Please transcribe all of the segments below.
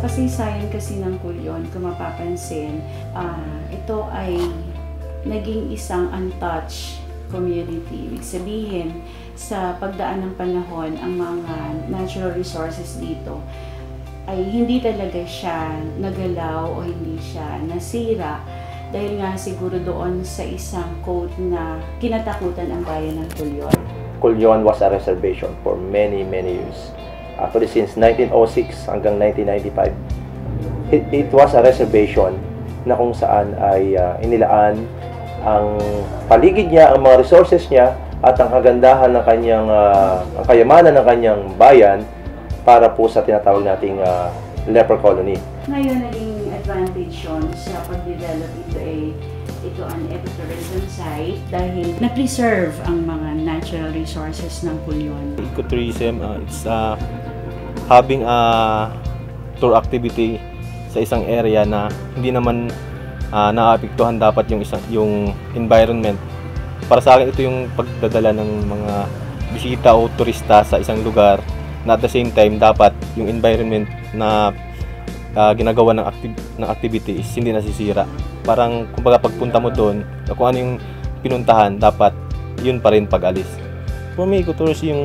kasaysayan kasi ng Culion, kung mapapansin, ito ay naging isang untouched community. Ibig sabihin, sa pagdaan ng panahon, ang mga natural resources dito ay hindi talaga siya nagalaw o hindi siya nasira dahil nga siguro doon sa isang quote na kinatakutan ang bayan ng Culion. Culion was a reservation for many years. Actually, since 1906 hanggang 1995, it was a reservation na kung saan ay inilaan ang paligid niya, ang mga resources niya, at ang kagandahan ng kanyang, ang kayamanan ng kanyang bayan para po sa tinatawag nating leper colony. Ngayon, naging advantage yun sa pag-develop ito ang ecotourism site dahil na-preserve ang mga natural resources ng Culion. Ecotourism, it's having a tour activity sa isang area na hindi naman naapektuhan dapat yung environment. Para sa akin, ito yung pagdadala ng mga bisita o turista sa isang lugar na at the same time dapat yung environment na ginagawa ng activity is hindi nasisira. Parang kumbaga pagpunta mo doon, kung ano yung pinuntahan, dapat yun pa rin pag-alis. For me, ecotourism yung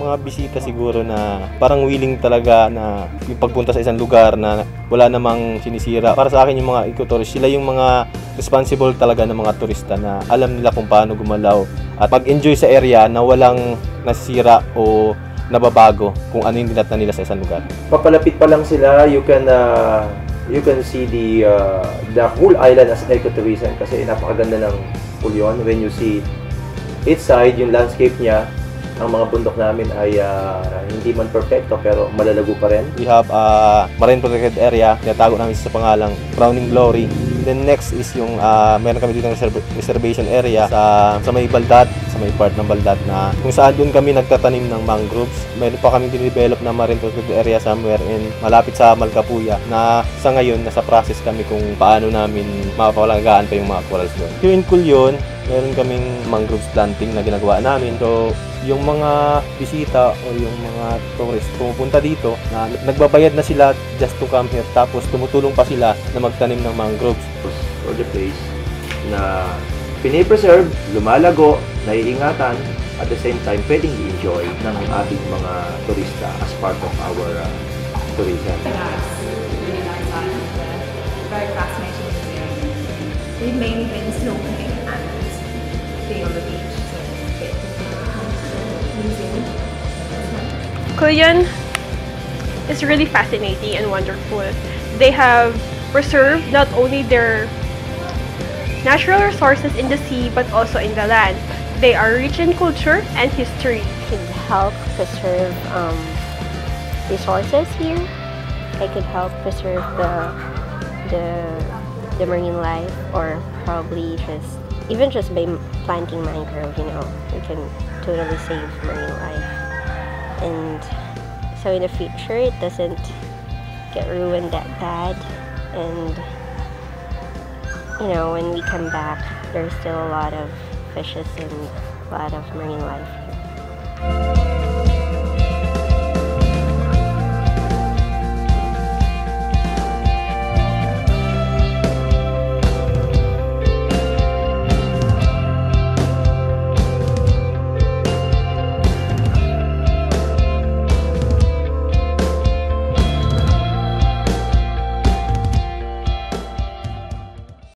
mga bisita siguro na parang willing talaga na yung pagpunta sa isang lugar na wala namang sinisira. Para sa akin, yung mga ecotourism, sila yung mga responsible talaga ng mga turista na alam nila kung paano gumalaw at mag-enjoy sa area na walang nasisira o nababago kung ano yung dinatnan nila sa isang lugar. Papalapit pa lang sila, you can see the whole island as ecotourism kasi napakaganda ng Culion. When you see its side, yung landscape niya, ang mga bundok namin ay hindi man perfecto pero malalago pa rin. We have a marine protected area, tinatago namin sa pangalang Crowning Glory. Then next is yung meron kami dito ng reservation area sa may Baldat, sa may part ng Baldat na kung saan doon kami nagtatanim ng mangroves. Meron pa kami dinevelop na marine protected area somewhere in malapit sa Malcapuya na sa ngayon nasa process kami kung paano namin mapapalagaan pa yung mga corals doon. Here in Culion, meron kaming mangroves planting na ginagawa namin. So, yung mga bisita o yung mga tourist pumupunta dito na nagbabayad na sila just to come here tapos tumutulong pa sila na magtanim ng mangroves. For the place na pinipreserve, lumalago, naiingatan, at the same time pwedeng i-enjoy ng ating mga turista as part of our tourism. Very fascinating experience. We've mainly been snorkeling and being on the beach, so it's a bit Culion is really fascinating and wonderful. They have preserved not only their natural resources in the sea but also in the land. They are rich in culture and history. Could help preserve resources here. They could help preserve the marine life, or probably even just by planting mangrove, we can totally save marine life. And so in the future, it doesn't get ruined that bad. And, when we come back, there's still a lot of fishes and a lot of marine life here.